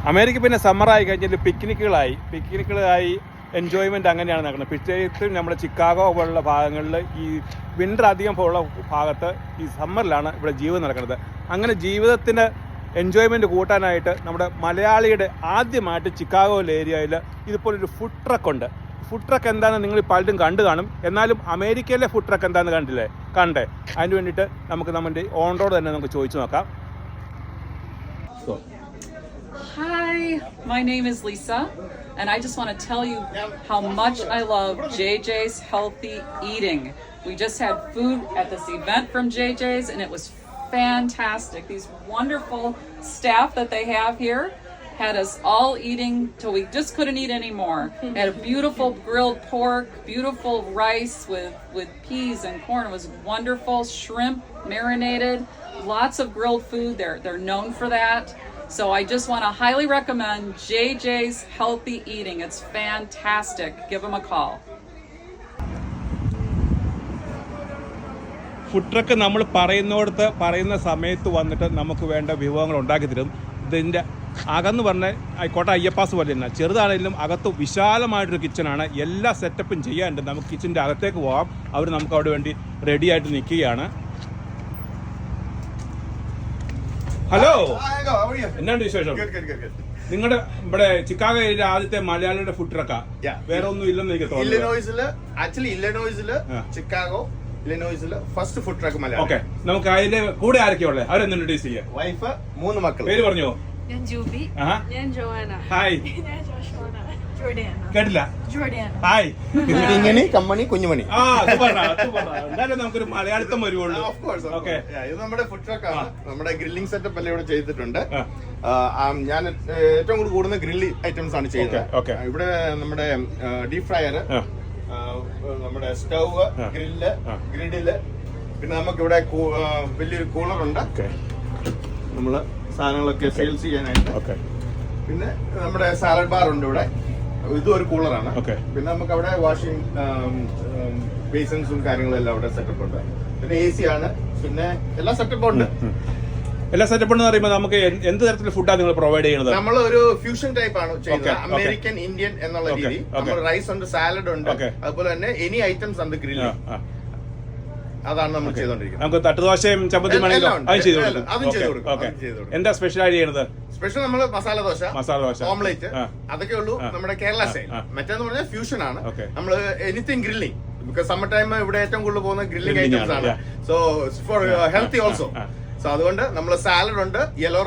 America പിന്നെ സമ്മറായി കഴിഞ്ഞാൽ പിക്നിക്കുകളായി enjoyment അങ്ങനെയാണ് നടക്കുന്നത്. പ്രത്യേകിച്ചും നമ്മുടെ ചിക്കാഗോ പോലുള്ള ഭാഗങ്ങളിൽ ഈ വിൻ്റർ അധികം പോലുള്ള ഭാഗത്ത് ഈ സമ്മറിലാണ് ഇവിടെ ജീവിതം നടക്കുന്നത്. അങ്ങനെ ജീവിതത്തിന് എൻജോയ്മെൻറ്റ് കൂട്ടാനായിട്ട് നമ്മുടെ മലയാളിയുടെ ആദ്യമായിട്ട് ചിക്കാഗോയിലെ ഏരിയയിൽ ഇതുപോലൊരു ഫുഡ് ട്രക്കുണ്ട്. ഫുഡ് ട്രക്ക് എന്താണെന്ന് നിങ്ങൾ പലരും കണ്ടു കാണും. എന്നാലും അമേരിക്കയിലെ ഫുഡ് ട്രക്ക് എന്താണെന്ന് കണ്ടേ അതിന് വേണ്ടിയിട്ട് നമുക്ക് നമ്മുടെ ഓണറോട് തന്നെ നമുക്ക് ചോദിച്ചു നോക്കാം. Hi, my name is Lisa, and I just want to tell you how much I love JJ's Healthy Eating. We just had food at this event from JJ's, and it was fantastic. These wonderful staff that they have here had us all eating till we just couldn't eat anymore. Had a beautiful grilled pork, beautiful rice with peas and corn. It was wonderful. Shrimp marinated, lots of grilled food. They're known for that. So I just want to highly recommend JJ's Healthy Eating. It's fantastic. Give them a call. Food truck നമ്മൾ പറയുന്ന സമയത്ത് വന്നിട്ട് നമുക്ക് വേണ്ട വിഭവങ്ങൾ ഉണ്ടാക്കി തരും. ഇതിൻ്റെ അകന്ന് പറഞ്ഞാൽ ആയിക്കോട്ടെ അയ്യപ്പാസ് പോലെ തന്നെ ചെറുതാണെങ്കിലും അകത്ത് വിശാലമായിട്ടൊരു കിച്ചണാണ്. എല്ലാ സെറ്റപ്പും ചെയ്യാനുണ്ട്. നമുക്ക് കിച്ചൻ്റെ അകത്തേക്ക് പോകാം. അവർ നമുക്ക് അവിടെ വേണ്ടി റെഡി ആയിട്ട് നിൽക്കുകയാണ്. ഹലോ, എന്നാണ്ട് വിശേഷം? നിങ്ങളുടെ ഇവിടെ ചിക്കാഗോയിലെ ആദ്യത്തെ മലയാളിയുടെ ഫുഡ് ട്രക്കാ? വേറെ ഒന്നും ഇല്ലെന്ന് എനിക്ക് തോന്നുന്നു. ഇല്ലനോയ്സില് Chicago first food truck Malayalam. Okay, നമുക്ക് അതിന്റെ കൂടെ ആരൊക്കെയുള്ളത് അവരെന്ന് ഇൻട്രൊഡ്യൂസ് ചെയ്യാം. വൈഫ്, 3 മക്കൾ. പേര് പറഞ്ഞോ? ഞാൻ ജൂബി. ഞാൻ ജോവാന. ഹായ്. ഞാൻ ജോഷ്വാന. ജോർഡിയാന. കേട്ടില്ല? ജോർഡിയാന. ഹായ്. ഇങ്ങനെ കമ്മണി കുഞ്ഞുമണി. എന്തായാലും നമുക്കൊരു മലയാളിത്തം വരുവുള്ളൂ. ഓക്കെ, ഇത് നമ്മുടെ ഫുഡ് ട്രക്ക് ആണ്. നമ്മുടെ ഗ്രില്ലിംഗ് സെറ്റപ്പ് എല്ലാം ഇവിടെ ചെയ്തിട്ടുണ്ട്. ഞാൻ ഏറ്റവും കൂടുതൽ കൂടുന്ന ഗ്രില്ലിംഗ് ഐറ്റംസ് ആണ് ചെയ്യുന്നത്. ഇവിടെ നമ്മുടെ ഡീപ് ഫ്രയർ, നമ്മുടെ സ്റ്റവ്, ഗ്രിഡില്, പിന്നെ നമുക്ക് ഇവിടെ വലിയൊരു കൂളറുണ്ട്. നമ്മള് സാധനങ്ങളൊക്കെ സെയിൽസ് ചെയ്യാനായിട്ട്. പിന്നെ നമ്മുടെ സാലഡ് ബാർ ഉണ്ട് ഇവിടെ. ഇതും ഒരു കൂളറാണ്. പിന്നെ നമുക്ക് അവിടെ വാഷിംഗ് ബേസിൻസും കാര്യങ്ങളും എല്ലാം അവിടെ സെറ്റപ്പ് ഉണ്ട്. പിന്നെ AC ആണ്. പിന്നെ എല്ലാ സെറ്റപ്പും ഉണ്ട്. എല്ലാ സെറ്റപ്പ് എന്ന് പറയുമ്പോൾ നമുക്ക് എന്ത് തരത്തിലുള്ള ഫുഡാണ് നിങ്ങൾ പ്രൊവൈഡ് ചെയ്യുന്നത്? നമ്മൾ ഒരു ഫ്യൂഷൻ ടൈപ്പ് ആണ് ചെയ്യുന്നത്. അമേരിക്കൻ ഇന്ത്യൻ എന്നുള്ള രീതി. നമ്മൾ റൈസ് ഉണ്ട്, സാലഡ് ഉണ്ട്, അതുപോലെ തന്നെ എനി ഐറ്റംസ് ഉണ്ട് ഗ്രില്ല്. അതാണ് നമ്മൾ ചെയ്തോണ്ടിരിക്കുന്നത്. നമുക്ക് തട്ടുദോശയും ചമ്മന്തി എന്താ സ്പെഷ്യൽ ആയിട്ട് ചെയ്യുന്നത്? സ്പെഷ്യൽ നമ്മൾ മസാല ദോശ, ഓംലേറ്റ്, അതൊക്കെ ഉള്ളൂ നമ്മുടെ കേരള സ്റ്റൈൽ. മറ്റേന്ന് പറഞ്ഞാൽ ഫ്യൂഷൻ ആണ്. നമ്മൾ anything grilling, because summer time ഇവിടെ ഏറ്റവും കൂടുതൽ പോകുന്ന ഗ്രില്ലിംഗ് ഐറ്റംസ് ആണ്. So four healthy also. So അതുകൊണ്ട് നമ്മൾ സാലഡ് ഉണ്ട്, യെല്ലോ